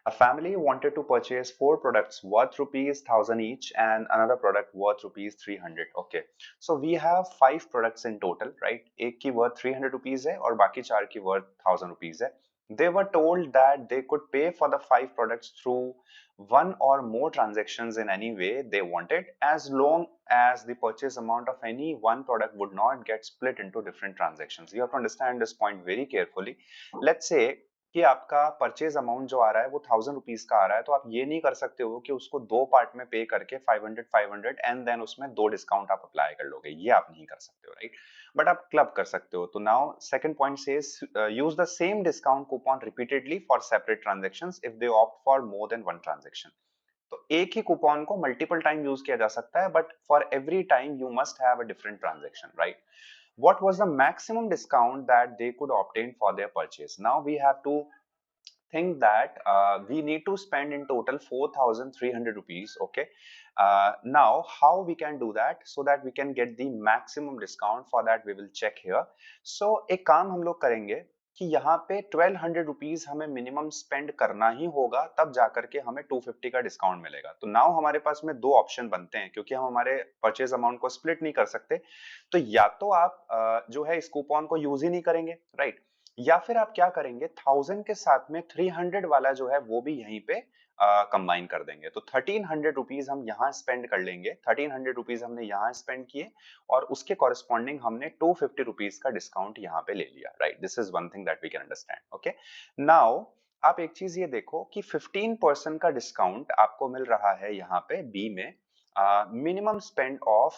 A family wanted to purchase four products worth rupees 1000 each and another product worth rupees 300. Okay, so we have five products in total, right? एक की worth 300 rupees है और बाकी चार की worth 1000 rupees है. They were told that they could pay for the five products through one or more transactions in any way they wanted, as long as the purchase amount of any one product would not get split into different transactions. You have to understand this point very carefully. Let's say कि आपका purchase amount जो आ रहा है वो 1000 rupees का आ रहा है, तो आप ये नहीं कर सकते हो कि उसको दो पार्ट में पे करके 500 एंड देन उसमें दो डिस्काउंट आप अप्लाई कर लोगे. ये आप नहीं कर सकते हो, राइट? बट आप क्लब कर सकते हो. तो now second point says use the same discount coupon repeatedly for separate transactions if they opt for more than one transaction. तो एक ही कूपन को मल्टीपल टाइम यूज किया जा सकता है, but for every time you must have a different transaction, right? What was the maximum discount that they could obtain for their purchase? Now we have to think that we need to spend in total 4300 rupees. Okay, now how we can do that so that we can get the maximum discount? For that we will check here. So एक काम हम लोग करेंगे कि यहाँ पे 1200 rupees हमें minimum spend करना ही होगा, तब जाकर के हमें 250 का डिस्काउंट मिलेगा. तो नाउ हमारे पास में दो ऑप्शन बनते हैं, क्योंकि हम हमारे परचेज अमाउंट को स्प्लिट नहीं कर सकते. तो या तो आप जो है इस कूपन को यूज ही नहीं करेंगे, राइट? या फिर आप क्या करेंगे, 1000 के साथ में 300 वाला जो है वो भी यहीं पे कंबाइन कर देंगे. तो 1300 रुपीज हम यहाँ स्पेंड कर लेंगे. 1300 रुपीज हमने यहाँ स्पेंड किए और उसके कॉरेस्पॉन्डिंग हमने 250 रुपीज का डिस्काउंट यहाँ पे ले लिया, right? This is one thing that we can understand. Okay, now आप एक चीज ये देखो कि 15% का डिस्काउंट आपको मिल रहा है यहाँ पे बी में. Minimum spend of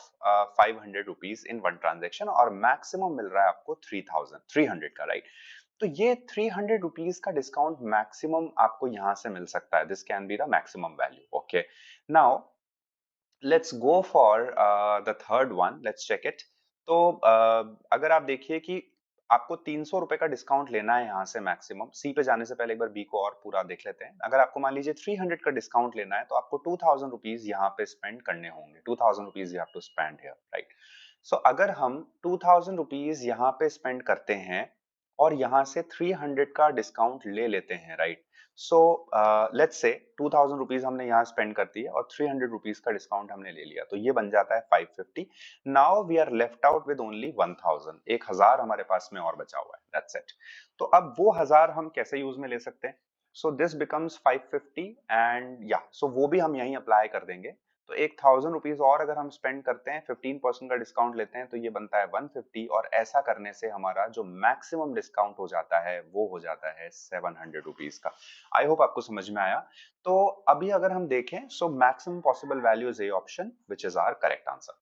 500 rupees in one transaction और मैक्सिमम मिल रहा है आपको 3300 का, राइट? तो ये 300 रुपीज का डिस्काउंट मैक्सिमम आपको यहां से मिल सकता है. This can be the maximum value. Okay, now let's go for the third one. Let's check it. तो अगर आप देखिए कि आपको 300 रुपए का डिस्काउंट लेना है यहाँ से मैक्सिमम. सी पे जाने से पहले एक बार बी को और पूरा देख लेते हैं. अगर आपको मान लीजिए 300 का डिस्काउंट लेना है, तो आपको 2000 रुपीज यहाँ पे स्पेंड करने होंगे. 2000 rupees you have to spend here, right? So अगर हम 2000 रुपीज यहाँ पे स्पेंड करते हैं और यहाँ से 300 का डिस्काउंट ले लेते हैं, right? So let's say 2000 rupees हमने यहाँ स्पेंड कर दिए और 300 रुपीज का डिस्काउंट हमने ले लिया, तो ये बन जाता है 550. Now we are left out with only 1000. 1000 हमारे पास में और बचा हुआ है. That's it. तो अब वो 1000 हम कैसे यूज में ले सकते हैं? सो दिस बिकम्स 550 एंड या सो वो भी हम यहीं अप्लाई कर देंगे. तो 1000 रुपीज और अगर हम स्पेंड करते हैं, 15% का डिस्काउंट लेते हैं, तो ये बनता है 150. और ऐसा करने से हमारा जो मैक्सिमम डिस्काउंट हो जाता है वो हो जाता है 700 रुपीज का. आई होप आपको समझ में आया. तो अभी अगर हम देखें, so maximum possible value is A option which is our correct answer.